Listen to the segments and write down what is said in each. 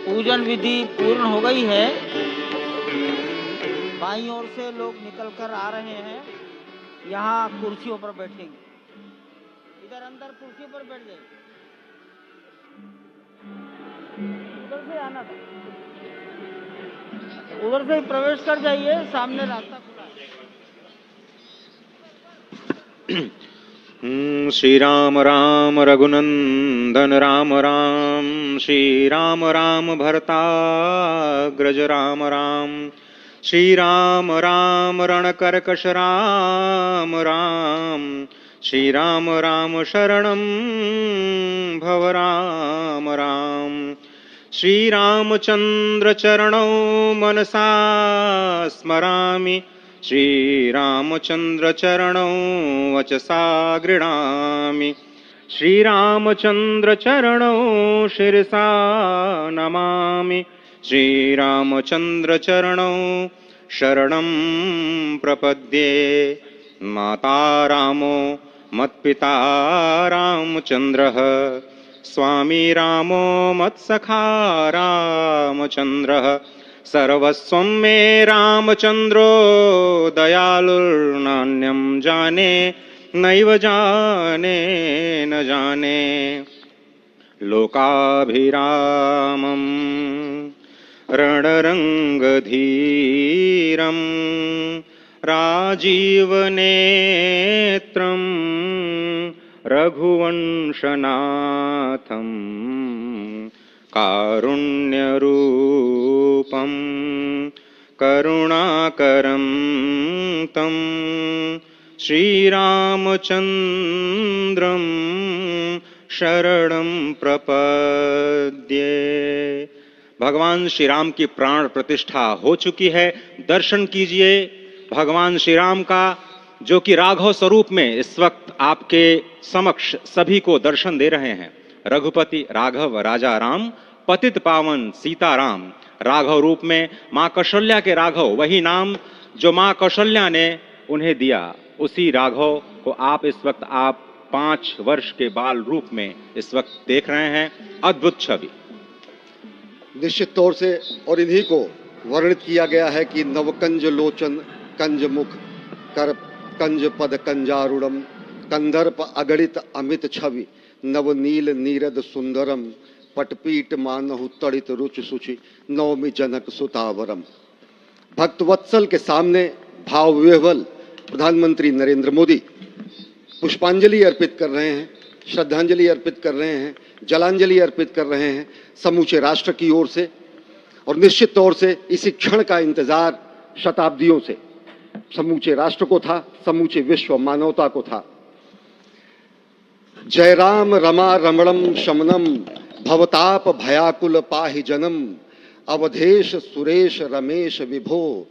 पूजन विधि पूर्ण हो गई है। बाईं ओर से लोग निकल कर आ रहे हैं, यहाँ कुर्सियों पर बैठेंगे। इधर अंदर कुर्सी पर बैठ जाइए, उधर से आना था, उधर से ही प्रवेश कर जाइए, सामने रास्ता खुला है। श्री राम राम रघुनंदन राम राम, श्री राम राम भरताग्रज राम राम, श्री राम राम रणकर्कश राम राम, श्री राम राम शरणं भव राम राम, श्री रामचंद्र चरणौ मनसा स्मरामि, श्रीरामचंद्र चरणौ वचसा गृह्णामि, श्रीरामचंद्र चरणौ शिरसा नमामि, श्रीरामचंद्र चरणौ शरणं प्रपद्ये। माता रामो मत्पिता रामचंद्रः, स्वामी रामो मत्सखा रामचंद्रः, सर्वस्वं मे रामचंद्रो दयालुर्नान्यं जाने नैव जाने न जाने। लोकाभिरामं रणरंगधीरं राजीवनेत्रं रघुवंशनाथं कारुण्यरूपं करुणाकरं तं श्रीरामचंद्रं शरणं प्रपद्ये। भगवान श्री राम की प्राण प्रतिष्ठा हो चुकी है, दर्शन कीजिए भगवान श्री राम का, जो कि राघव स्वरूप में इस वक्त आपके समक्ष सभी को दर्शन दे रहे हैं। रघुपति राघव राजा राम, पतित पावन सीताराम। राघव रूप में मां कौशल्या के राघव, वही नाम जो मां कौशल्या ने उन्हें दिया, उसी राघव को आप इस वक्त 5 वर्ष के बाल रूप में इस वक्त देख रहे हैं। अद्भुत छवि। निश्चित तौर से, और इन्हीं को वर्णित किया गया है कि नवकंज लोचन कंज मुख कर कंज पद कंजारुणम, कंदर्प अगणित अमित छवि नवनील नीरद सुंदरम, पटपीट मानहु तड़ित रुचि सुचि नवमी जनक सुतावरम। भक्तवत्सल के सामने भाव विह्वल प्रधानमंत्री नरेंद्र मोदी पुष्पांजलि अर्पित कर रहे हैं, श्रद्धांजलि अर्पित कर रहे हैं, जलांजलि अर्पित कर रहे हैं समूचे राष्ट्र की ओर से। और निश्चित तौर से इसी क्षण का इंतजार शताब्दियों से समूचे राष्ट्र को था, समूचे विश्व मानवता को था। जय राम रमा रमणम शमनम, भवताप भयाकुल पाहि जनम, अवधेश सुरेश रमेश विभो,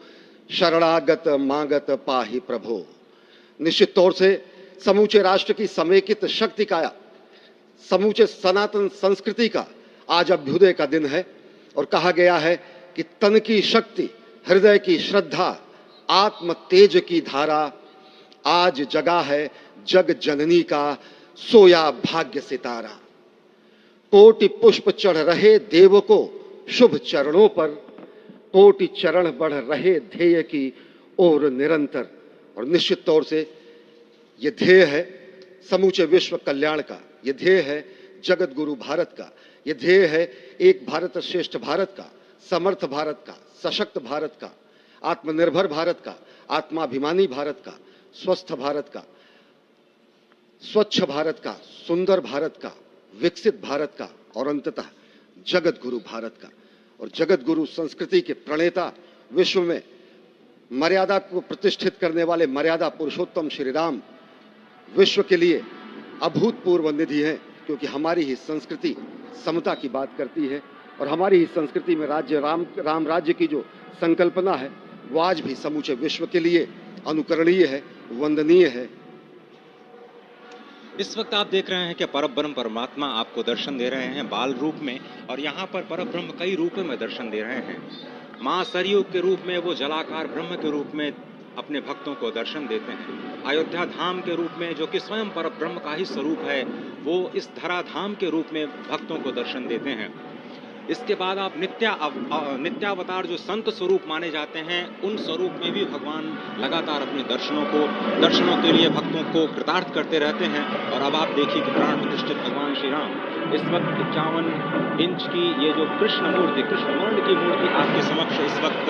शरणागत मागत पाहि प्रभो। निश्चित तौर से समूचे राष्ट्र की समेकित शक्ति का, समूचे सनातन संस्कृति का आज अभ्युदय का दिन है। और कहा गया है कि तन की शक्ति, हृदय की श्रद्धा, आत्म तेज की धारा आज जगा है जग जननी का सोया भाग्य सितारा। कोटि पुष्प चढ़ रहे देव को शुभ चरणों पर, कोटि चरण बढ़ रहे ध्येय की ओर निरंतर। और निश्चित तौर से ये ध्येय है समूचे विश्व कल्याण का, ये ध्येय है जगत गुरु भारत का, ये ध्येय है एक भारत श्रेष्ठ भारत का, समर्थ भारत का, सशक्त भारत का, आत्मनिर्भर भारत का, आत्माभिमानी भारत का, स्वस्थ भारत का, स्वच्छ भारत का, सुंदर भारत का, विकसित भारत का, और अंततः जगत गुरु भारत का। और जगत गुरु संस्कृति के प्रणेता, विश्व में मर्यादा को प्रतिष्ठित करने वाले मर्यादा पुरुषोत्तम श्री राम विश्व के लिए अभूतपूर्व निधि है, क्योंकि हमारी ही संस्कृति समता की बात करती है। और हमारी ही संस्कृति में राज्य राम राज्य की जो संकल्पना है वो आज भी समूचे विश्व के लिए अनुकरणीय है, वंदनीय है। इस वक्त आप देख रहे हैं कि परब्रह्म परमात्मा आपको दर्शन दे रहे हैं बाल रूप में, और यहाँ पर परब्रह्म कई रूपों में दर्शन दे रहे हैं। मां सरयू के रूप में वो जलाकार ब्रह्म के रूप में अपने भक्तों को दर्शन देते हैं। अयोध्या धाम के रूप में, जो कि स्वयं परब्रह्म का ही स्वरूप है, वो इस धरा धाम के रूप में भक्तों को दर्शन देते हैं। इसके बाद आप नित्यावतार जो संत स्वरूप माने जाते हैं, उन स्वरूप में भी भगवान लगातार अपने दर्शनों के लिए भक्तों को कृतार्थ करते रहते हैं। और अब आप देखिए कि प्राण प्रतिष्ठित भगवान श्री राम इस वक्त 51 इंच की ये जो कृष्ण वर्ण की मूर्ति आपके समक्ष इस वक्त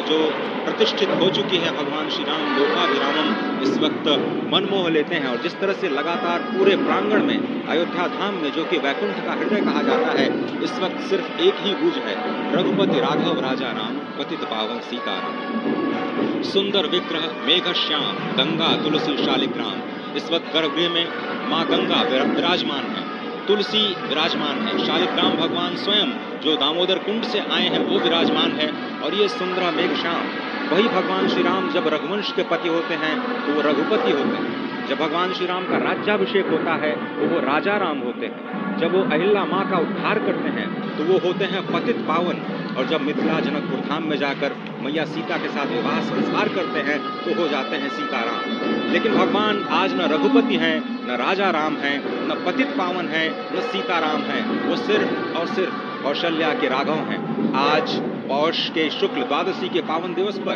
जो प्रतिष्ठित हो चुकी है, भगवान श्री राम लोकाभिरामम इस वक्त मनमोह लेते हैं। और जिस तरह से लगातार पूरे प्रांगण में अयोध्या धाम में, जो कि वैकुंठ का हृदय कहा जाता है, इस वक्त सिर्फ एक ही गूंज है, रघुपति राघव राजा राम, पतित पावन सीताराम। सुंदर विग्रह मेघ श्याम, गंगा तुलसी शालिग्राम। इस वक्त गर्भगृह में माँ गंगा विराजमान है, तुलसी विराजमान है, शालिग्राम भगवान स्वयं जो दामोदर कुंड से आए हैं वो विराजमान है। और ये सुंदर मेघ श्याम, वही भगवान श्री राम जब रघुवंश के पति होते हैं तो वो रघुपति होते हैं। जब भगवान श्री राम का राज्याभिषेक होता है तो वो राजा राम होते हैं। जब वो अहिल्या माँ का उद्धार करते हैं तो वो होते हैं पतित पावन। और जब मिथिला जनकपुर धाम में जाकर मैया सीता के साथ विवाह संस्कार करते हैं तो हो जाते हैं सीताराम। लेकिन भगवान आज न रघुपति हैं, न राजा राम हैं, न पतित पावन हैं, न सीताराम हैं। वो सिर्फ और सिर्फ कौशल्या के राघव हैं। आज पौष के शुक्ल द्वादशी के पावन दिवस पर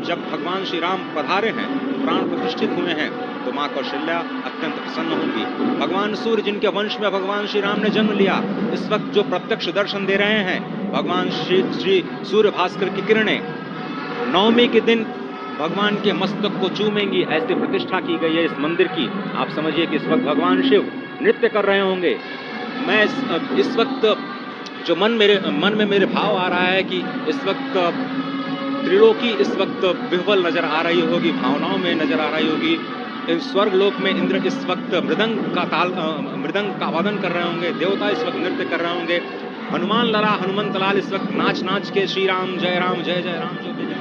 जब भगवान श्री राम पधारे हैं, प्राण प्रतिष्ठित हुए हैं, तो माँ कौशल्या अत्यंत प्रसन्न होंगी। भगवान सूर्य जिनके वंश में भगवान श्री राम ने जन्म लिया, इस वक्त जो प्रत्यक्ष दर्शन दे रहे हैं, भगवान श्री सूर्य भास्कर की किरणें नवमी के दिन भगवान के मस्तक को चूमेंगी, ऐसी प्रतिष्ठा की गई है इस मंदिर की। आप समझिए कि इस वक्त भगवान शिव नृत्य कर रहे होंगे। मैं इस वक्त जो मन में मेरे भाव आ रहा है कि इस वक्त त्रिलोकी इस वक्त विह्वल नजर आ रही होगी, भावनाओं में नजर आ रही होगी। स्वर्ग लोक में इंद्र इस वक्त मृदंग का वादन कर रहे होंगे, देवता इस वक्त नृत्य कर रहे होंगे। हनुमान लला हनुमंत लाल इस वक्त नाच के श्री राम जय राम जय जय राम जो भी जय।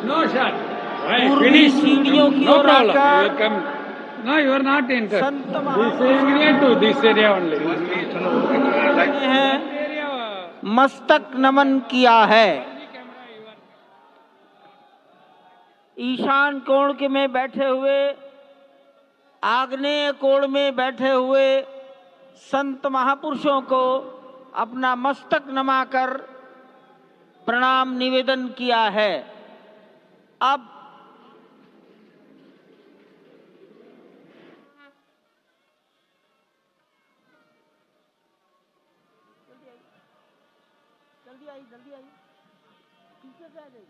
No, sir. Right, पूर्वी finish. सीढ़ियों की No ओर problem. You आकर will come. No, you are not enter. Sant This महापुरुष area to this area only. हैं मस्तक नमन किया है। ईशान कोण के में बैठे हुए, आग्नेय कोण में बैठे हुए संत महापुरुषों को अपना मस्तक नमाकर प्रणाम निवेदन किया है। अब जल्दी आई पीछे से आ जाइए।